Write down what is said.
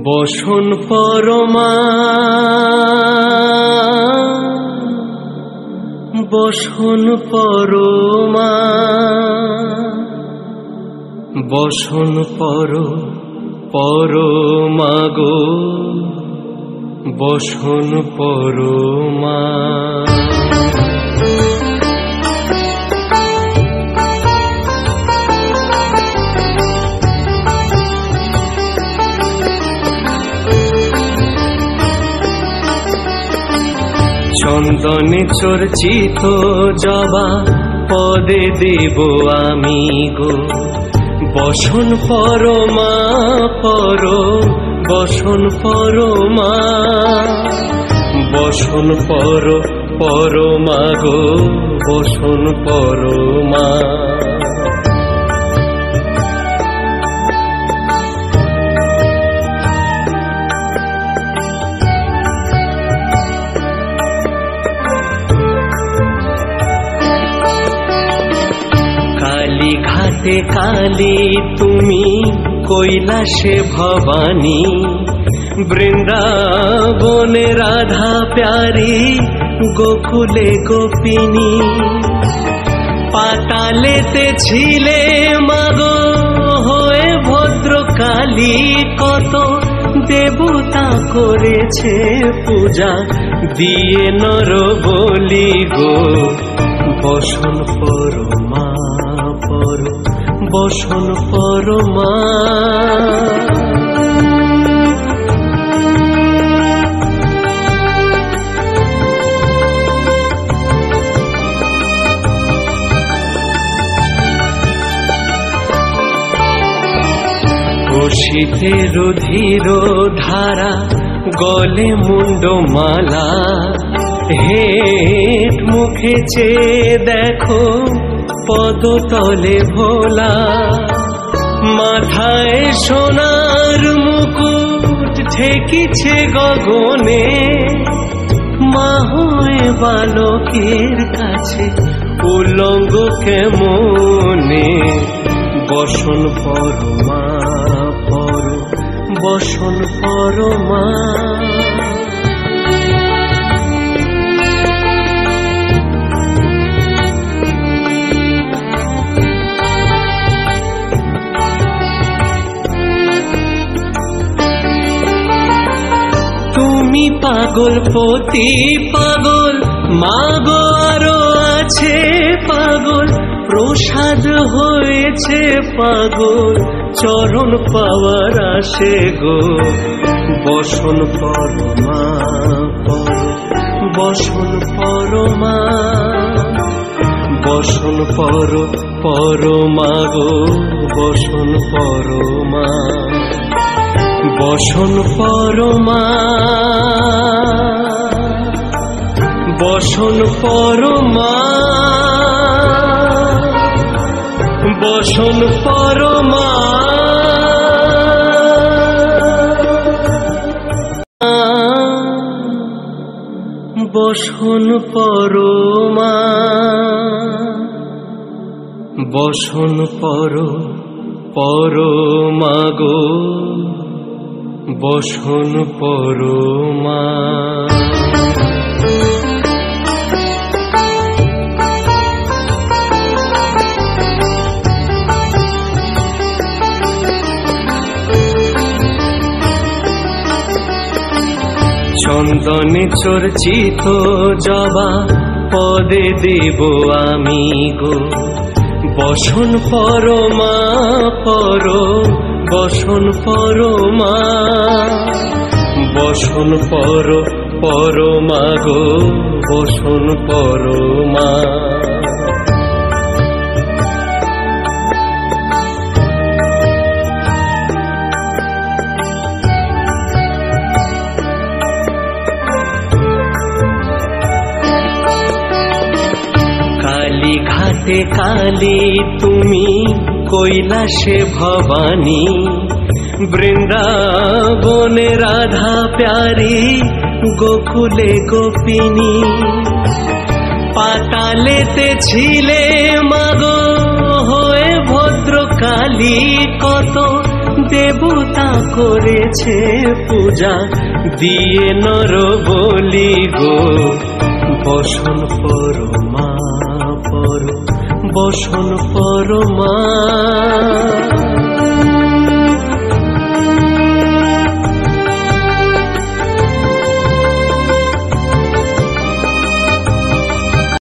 বসন পরমা বসন পরমা বসন পরমা গো বসন পরমা চন্দনে চর্চিত জবা পদে দেব আমি গো বসন পরমা বসন পরমা বসন পরমা গো বসন পরমা ঘাটে কালী তুমি কৈলাসে ভবানী বৃন্দাবনে রাধা প্যারি গোকুলে গোপিনী পাতালেতে ছিলে মাগো হয়ে ভদ্রকালী কত দেবতা করেছে পূজা দিয়ে নর বলি গো বসন পরমা বসন পরমা শীতের ধীর ধারা গলে মুন্ডমালা হেট মুখে চেয়ে দেখো পদতলে ভোলা মাথায় সোনার মুকুট ঠেকিছে গগনে মা হয়ে বালকের কাছে উলঙ্গ কেমনে বসন পরমা বসন পরমা তুমি পাগল পতি পাগল মাগো আরো আছে পাগল প্রসাদ হয়েছে পাগল চরণ পাওয়ার আসে গো বসন পরমা বসন পরমা বসন পরমা গো বসন পরমা বসন পরমা বসন পরমা বসন পরমা বসন পরমা বসন পরমা গো বসন পরমা চন্দনে চর্চিত জবা পদে দেব আমি গো বসন পরমা বসন পরমা বসন পরমা গো বসন পরমা ঘাটে কালী তুমি কৈলাসে ভবানী বৃন্দাবনে রাধা প্যারি, গোকুলে গোপিনী। পাতালেতে ছিলে মাগো হয়ে ভদ্রকালী, কত দেবতা করেছে পূজা দিয়ে নর বলি গো। বসন পরমা পর, বসন পরমা।